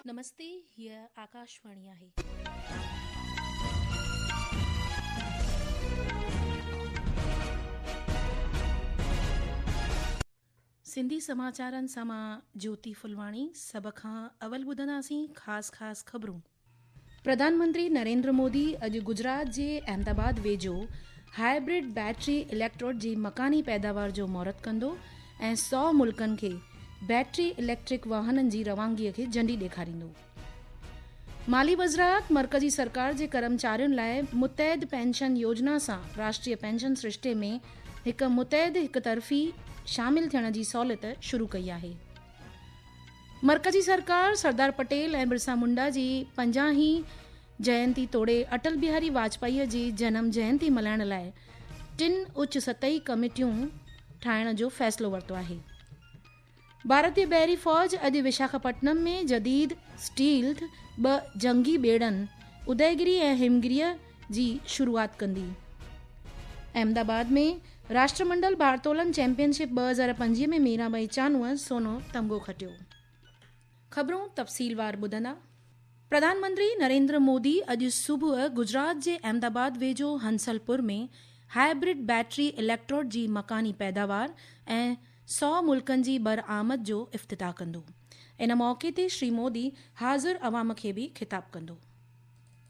नमस्ते, हीअ आकाशवाणी आहे। सिंधी समाचारनि सां मां ज्योति फुलवाणी। सभ खां अवल ॿुधंदासीं ख़ासि ख़बरूं। प्रधानमंत्री नरेंद्र मोदी अॼु गुजरात जे अहमदाबाद वेझो हाइब्रिड बैटरी इलेक्ट्रोड जी मकानी पैदावार जो महूरत कंदो ऐं 100 मुल्कनि खे बैटरी इलेक्ट्रिक वाहननि जी रवानगीअ खे झंडी ॾेखारींदो। माली वज़रात मर्कज़ी सरकार जे कर्मचारियुनि लाइ मुतहद पेंशन योजना सां राष्ट्रीय पेंशन सिरिश्ते में हिकु मुतहद हिक तरफ़ी शामिल थियण जी सहूलियत शुरू कई आहे। मर्कज़ी सरकार सरदार पटेल ऐं बिरसा मुंडा जी 50हीं जयंती तोड़े अटल बिहारी वाजपेयी जी जन्म जयंती मल्हाइण लाइ 3 उच्च सतही कमेटियूं ठाहिण जो फ़ैसिलो वरितो आहे। भारतीय बहरी फ़ौज अॼु विशाखापट्टनम में जदीद स्टील्थ 2 जंगी ॿेड़नि उदयगिरी ऐं हिमगिरीअ जी शुरूआति कंदी। अहमदाबाद में राष्ट्रमंडल भारतोलन चैंपियनशिप 2025 में मीराबाई चानूअ सोनो तमग़ो खटियो। ख़बरूं तफ़सीलवार ॿुधंदा। प्रधानमंत्री नरेंद्र मोदी अॼु सुबुह गुजरात जे अहमदाबाद वेझो हंसलपुर में हाइब्रिड बैटरी इलेक्ट्रोड जी मकानी पैदावार ऐं 100 मुल्कनि जी बरआमद जो इफ़्तिताह कंदो। इन मौके ते श्री मोदी हाज़िर अवाम खे भी खिताब कंदो।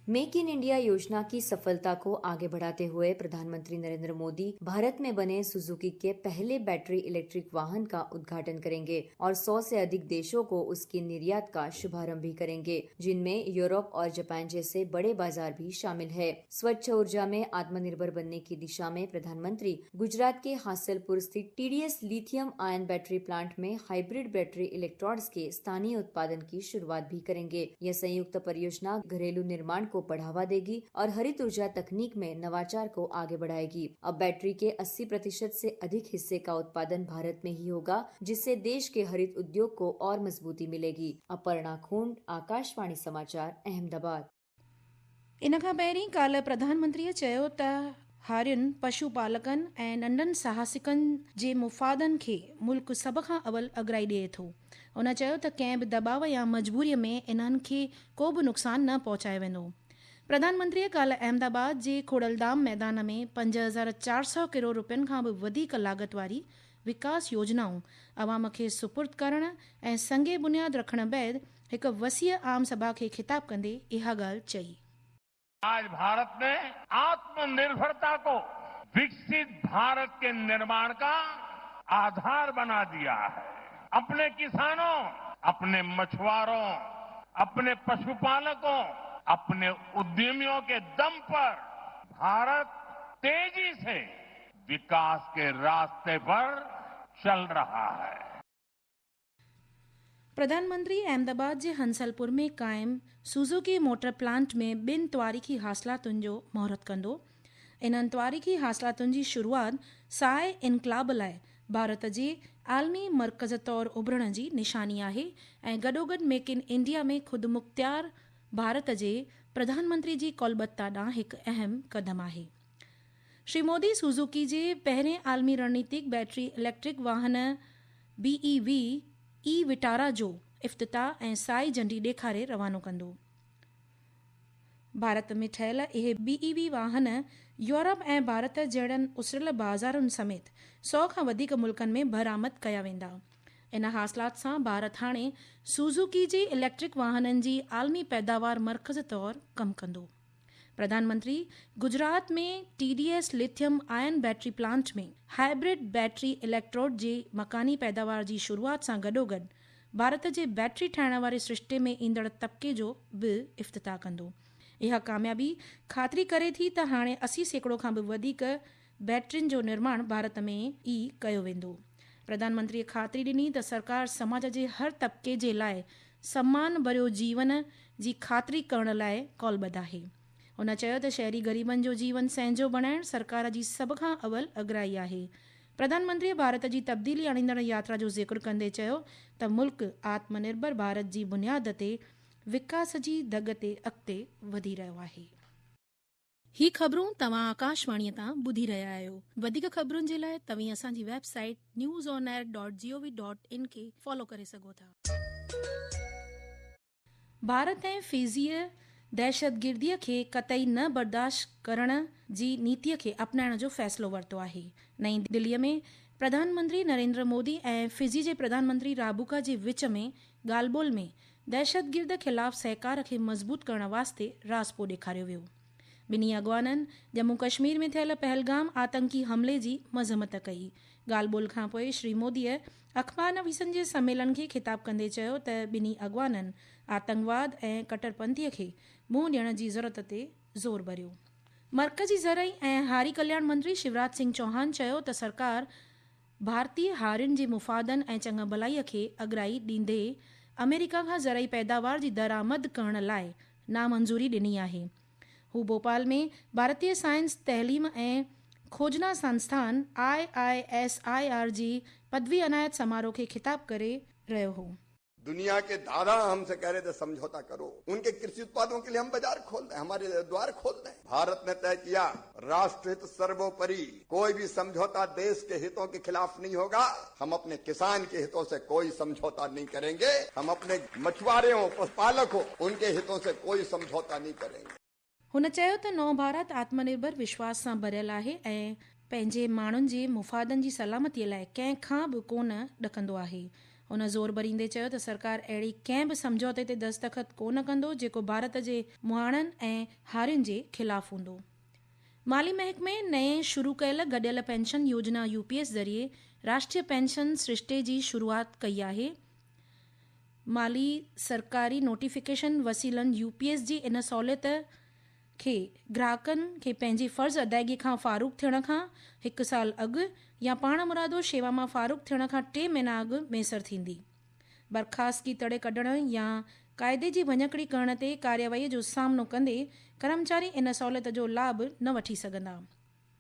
मेक इन इंडिया योजना की सफलता को आगे बढ़ाते हुए प्रधानमंत्री नरेंद्र मोदी भारत में बने सुजुकी के पहले बैटरी इलेक्ट्रिक वाहन का उद्घाटन करेंगे और 100 से अधिक देशों को उसकी निर्यात का शुभारंभ भी करेंगे, जिनमें यूरोप और जापान जैसे बड़े बाजार भी शामिल है। स्वच्छ ऊर्जा में आत्मनिर्भर बनने की दिशा में प्रधानमंत्री गुजरात के हासलपुर स्थित TDS लिथियम आयन बैटरी प्लांट में हाइब्रिड बैटरी इलेक्ट्रोड्स के स्थानीय उत्पादन की शुरुआत भी करेंगे। यह संयुक्त परियोजना घरेलू निर्माण को बढ़ावा देगी और हरित ऊर्जा तकनीक में नवाचार को आगे बढ़ाएगी। अब बैटरी के 80% से अधिक हिस्से का उत्पादन भारत में ही होगा, जिससे देश के हरित उद्योग को और मजबूती मिलेगी। अपर्णा खूंड, आकाशवाणी समाचार, अहमदाबाद। इन खां पहिरीं काल्ह प्रधानमंत्रीअ चयो त हारियुनि पशुपालकनि ऐं नंढनि साहसिकनि जे मुफ़ादनि खे मुल्क सभ खां अवल अॻराई ॾिए थो। उन चयो त कंहिं बि दबाव या मजबूरीअ में इन्हनि खे को बि नुक़सान न पहुचायो वेंदो। प्रधानमंत्रीअ काल्ह अहमदाबाद जे खोड़लधाम मैदान में 5400 करोड़ रुपयनि खां बि वधीक लागत वारी विकास योजनाऊं अवाम खे सुपुर्द करण ऐं संगे बुनियाद रखण बैदि हिक वसीअ आम सभा खे खिताब कंदे इहा ॻाल्हि चई। आज भारत ने आत्मनिर्भरता को विकसित भारत के निर्माण का आधार बना दिया है। अपने किसानों, अपने मछुआरों, अपने पशुपालकों, अपने उद्यमियों के दम पर भारत तेजी से विकास के रास्ते पर चल रहा है। प्रधानमंत्री अहमदाबाद जे हंसलपुर में कायम सुजुकी मोटर प्लांट में 2 तवारीख़ी हासिलातुनि जो महूरत कंदो। इन्हनि तवारीख़ी हासिलातुनि जी शुरूआति साए इनकलाब लाइ भारत जे आलमी मर्कज़ तौरु उभरण जी निशानी आहे ऐं गॾोगॾु मेक इन इंडिया में ख़ुदि मुख्तियार भारत जे प्रधानमंत्री जी कोलबत्ता ॾांहुं हिकु अहम क़दम आहे। श्री मोदी सुजुकी जे पहिरें आलमी रणनीतिक बैटरी इलेक्ट्रिक वाहन BEV ई विटारा जो इफ़्तिताह ऐं साई झंडी ॾेखारे रवानो कंदो। भारत में ठहियल इहे BEV वाहन यूरोप ऐं भारत जहिड़नि उसरियल बाज़ारुनि समेत 100 खां वधीक मुल्कनि में बरामद कया वेंदा। इन हासिलात सां भारत हाणे सुजुकी जी इलेक्ट्रिक वाहननि जी आलमी पैदावार मर्कज़ तौरु कमु कंदो। प्रधानमंत्री गुजरात में TDS लिथियम आयन बैटरी प्लांट में हाइब्रिड बैटरी इलेक्ट्रोड जे मकानी पैदावार जी शुरूआति सां गॾोगॾु भारत जे बैटरी ठाहिण वारे सिरिश्ते में ईंदड़ तबिके जो बि इफ़्तिताह कंदो। इहा कामयाबी ख़ातिरी करे थी त हाणे 80% खां बि वधीक बैटरियुनि जो निर्माण भारत में ई कयो वेंदो। प्रधानमंत्रीअ ख़ातिरी ॾिनी त सरकार समाज जे हर तबिके जे लाइ सम्मान भरियो जीवन जी ख़ातिरी करण लाइ कौलबद्ध आहे। हुन चयो त शहरी ग़रीबनि जो जीवन संहिंजो बणाइण सरकार जी सभ खां अवल अॻराई आहे। प्रधानमंत्रीअ भारत जी तब्दीली आणींदड़ यात्रा जो ज़िक्र कंदे चयो त मुल्क आत्मनिर्भर भारत जी बुनियाद ते विकास जी दग ते अॻिते वधी रहियो आहे। ही ख़बरूं तव्हां आकाशवाणीअ तां ॿुधी रहिया आहियो। वधीक ख़बरुनि जे लाइ तव्हीं असांजी वेबसाइट newsonair.gov.in खे फॉलो करे सघो था। भारत ऐं फिजीअ दहशतगिर्दीअ खे क़तई न बर्दाश्त करण जी नीतीअ खे अपनाइण जो फ़ैसिलो वरितो आहे। नईं दिल्लीअ में प्रधानमंत्री नरेंद्र मोदी ऐं फिजी जे प्रधानमंत्री राबुका जे विच में ॻाल्हि ॿोल में दहशतगिर्द ख़िलाफ़ सहकार खे मज़बूत करण वास्ते रासपो ॾेखारियो वियो। ॿिन्ही अॻवाननि जम्मू कश्मीर में थियल पहलगाम आतंकी हमले जी मज़म्मत कई। ॻाल्हि ॿोल खां पोइ श्री मोदीअ अख़बारनवीसनि जे सम्मेलन खे ख़िताब कंदे चयो त ॿिन्ही अॻवाननि आतंकवाद ऐं कट्टरपंथीअ खे मुंहुं ॾियण जी ज़रूरत ते ज़ोर भरियो। मर्कज़ी ज़रई ऐं हारी कल्याण मंत्री शिवराज सिंह चौहान चयो त सरकार भारतीय हारियुनि जे मुफ़ादनि ऐं चङा भलाईअ खे अॻराई ॾींदे अमेरिका खां ज़रई पैदावार जी दरामद करण लाइ नामंज़ूरी ॾिनी आहे। हू भोपाल में भारतीय साइंस तहलीम ऐं खोजना संस्थान IISIR जी पदवी अनायत समारोह खे ख़िताब करे रहियो हो। दुनिया के दादा हमसे कह रहे थे समझौता करो, उनके कृषि उत्पादों के लिए हम बाजार खोल रहे हैं, हमारे द्वार खोल रहे हैं। भारत ने तय किया राष्ट्रहित सर्वोपरि, कोई भी समझौता देश के हितों के खिलाफ नहीं होगा। हम अपने किसान के हितों से कोई समझौता नहीं करेंगे, हम अपने मछुआरों पशुपालकों उनके हितों से कोई समझौता नहीं करेंगे। हुन चयो त नव भारत आत्मनिर्भर विश्वास सां भरियल आहे ऐं पंहिंजे माण्हुनि जे मुफ़ादनि जी सलामतीअ लाइ कंहिं खां बि कोन ॾकंदो आहे। हुन ज़ोर भरींदे चयो त सरकार अहिड़ी कंहिं बि समझौते ते दस्तख़त कोन कंदो जेको भारत जे मुहाणनि ऐं हारियुनि जे ख़िलाफ़ हूंदो। माली महकमे नए शुरू कयल गॾियल पेंशन योजना UPS ज़रिए राष्ट्रीय पेंशन सिरिश्ते जी शुरूआति कई आहे। माली सरकारी नोटिफिकेशन वसीलनि UPS जी इन सहूलियत खे ग्राहकनि खे पंहिंजी फ़र्ज़ अदायगी खां फ़ारूक़ थियण खां 1 साल अॻु या पाण मुरादो शेवा मां फ़ारूक़ थियण खां 3 महीना अॻु मैसर थींदी। बर्ख़ास्तगी तड़े कढण या क़ाइदे जी भञकड़ी करण ते कार्यवाहीअ जो सामनो कंदे कर्मचारी इन सहूलियत जो लाभ न वठी सघंदा।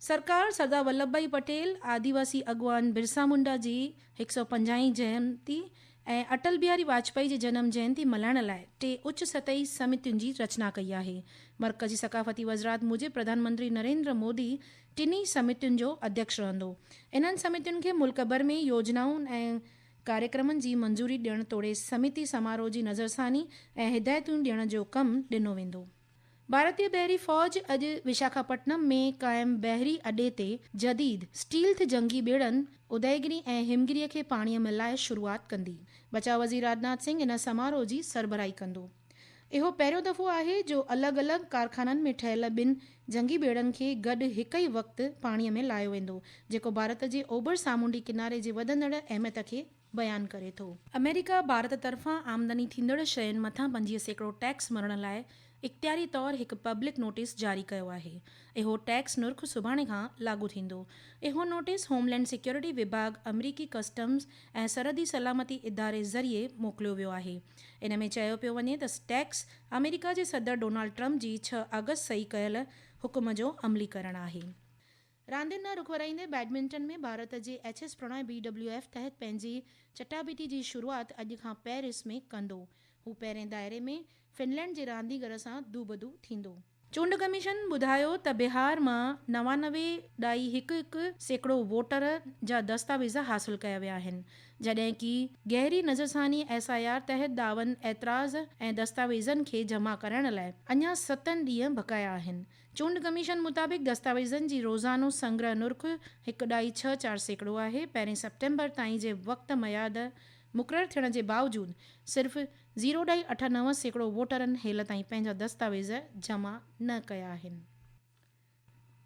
सरकार सरदार वल्लभ भाई पटेल आदिवासी अॻवान बिरसा मुंडा जी 150वीं जयंती ऐं अटल बिहारी वाजपेयी जी जन्म जयंती मल्हाइण लाइ 3 उच्च सतही समितियुनि जी रचना कई आहे। मर्कज़ी सक़ाफ़ती वज़रात मूजिबि प्रधानमंत्री नरेंद्र मोदी टिनी समितियुनि जो अध्यक्ष रहंदो। इन्हनि समितियुनि खे मुल्क भर में योजनाउनि ऐं कार्यक्रमनि जी मंज़ूरी ॾियण तोड़े समिति समारोह जी नज़रसानी ऐं हिदायतूं ॾियण जो कमु ॾिनो वेंदो। भारतीय बहरी फ़ौज अॼु विशाखापट्टनम में क़ाइमु बहरी अॾे ते जदीद स्टील्थ जंगी ॿेड़नि उदयगिरी ऐं हिमगिरीअ खे पाणीअ में लाइ शुरूआति कंदी। बचाव वज़ीर राजनाथ सिंह इन समारोह जी सरबराही कंदो। इहो पहिरियों दफ़ो आहे जो अलॻि अलॻि कारखाननि में ठहियल 2 जंगी ॿेड़नि खे गॾु हिकु ई वक़्तु पाणीअ में लायो वेंदो, जेको भारत जे ओभर सामूंडी किनारे जे वधंदड़ अहमियत खे बयानु करे थो। अमेरिका भारत तरफ़ां आमदनी थींदड़ शयुनि मथां 25% टैक्स भरण लाइ इख़्तियारी तौरु हिकु पब्लिक नोटिस जारी कयो आहे। इहो टैक्स नुर्ख़ सुभाणे खां लागू थींदो। इहो नोटिस होमलैंड सिक्योरिटी विभाग अमरीकी कस्टम्स ऐं सरहदी सलामती इदारे ज़रिए मोकिलियो वियो आहे। इन में चयो पियो वञे त टैक्स अमेरिका जे सदर डोनाल्ड ट्रंप जी 6 अगस्त सही कयल हुकुम जो अमली करणु आहे। रांदियुनि न रुख वराईंदे बैडमिंटन में भारत जे HS प्रणय BWF तहत पंहिंजी चटाभेटी जी शुरूआति अॼु खां पेरिस में कंदो। हू पहिरें दायरे में फिनलैंड जे रांदीगर सां दूबदू थींदो। चूंड कमीशन ॿुधायो त बिहार मां 99.11% वोटर जा दस्तावेज़ हासिल कया विया आहिनि, जॾहिं कि गहरी नज़रसानी SIR तहत दावनि ऐतराज़ ऐं दस्तावेज़नि खे जमा करण लाइ अञा 7 ॾींहं बक़ाया आहिनि। चूंड कमीशन मुताबिक़ दस्तावेज़नि जी रोज़ानो संग्रह नुर्ख़ 1.64% आहे। पहिरें सेप्टेम्बर ताईं जे वक़्त मयाद मुक़ररु थियण जे बावजूदि सिर्फ़ 0.89% वोटरनि हेल ताईं पंहिंजा दस्तावेज़ जमा न कया आहिनि।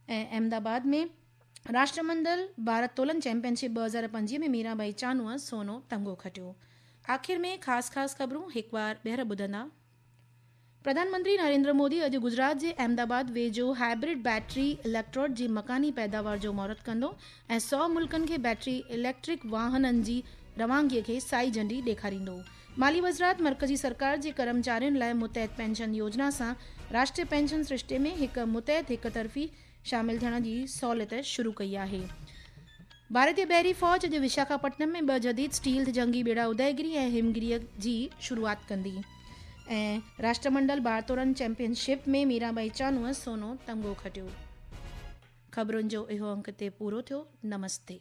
ऐं अहमदाबाद में राष्ट्रमंडल भारत तोलन चैंपियनशिप 2025 में मीराबाई चानूअ सोनो तमिग़ो खटियो। आख़िर में ख़ासि ख़बरूं हिकु बार ॿीहर ॿुधंदा। प्रधानमंत्री नरेंद्र मोदी अॼु गुजरात जे अहमदाबाद वेझो हाइब्रिड बैटरी इलेक्ट्रोड जी मकानी पैदावार जो महूरतु कंदो ऐं 100 मुल्कनि खे बैटरी इलेक्ट्रिक वाहननि जी रवानगीअ खे साई झंडी ॾेखारींदो। माली वज़रात मर्कज़ी सरकार जे कर्मचारियुनि लाइ मुतहद पेंशन योजना सां राष्ट्रीय पेंशन सिरिश्ते में हिकु मुतहद हिक तरफ़ी शामिल थियण जी सहूलियत शुरू कई आहे। भारतीय बहरी फ़ौज अॼु विशाखापट्टनम में 2 जदीद स्टील्थ जंगी ॿेड़ा उदयगिरी ऐं हिमगिरीअ जी शुरूआति कंदी। ऐं राष्ट्रमंडल भारतोलन चैंपियनशिप में मीराबाई चानूअ सोनो तमिग़ो खटियो। ख़बरुनि जो इहो अंक ते पूरो थियो। नमस्ते।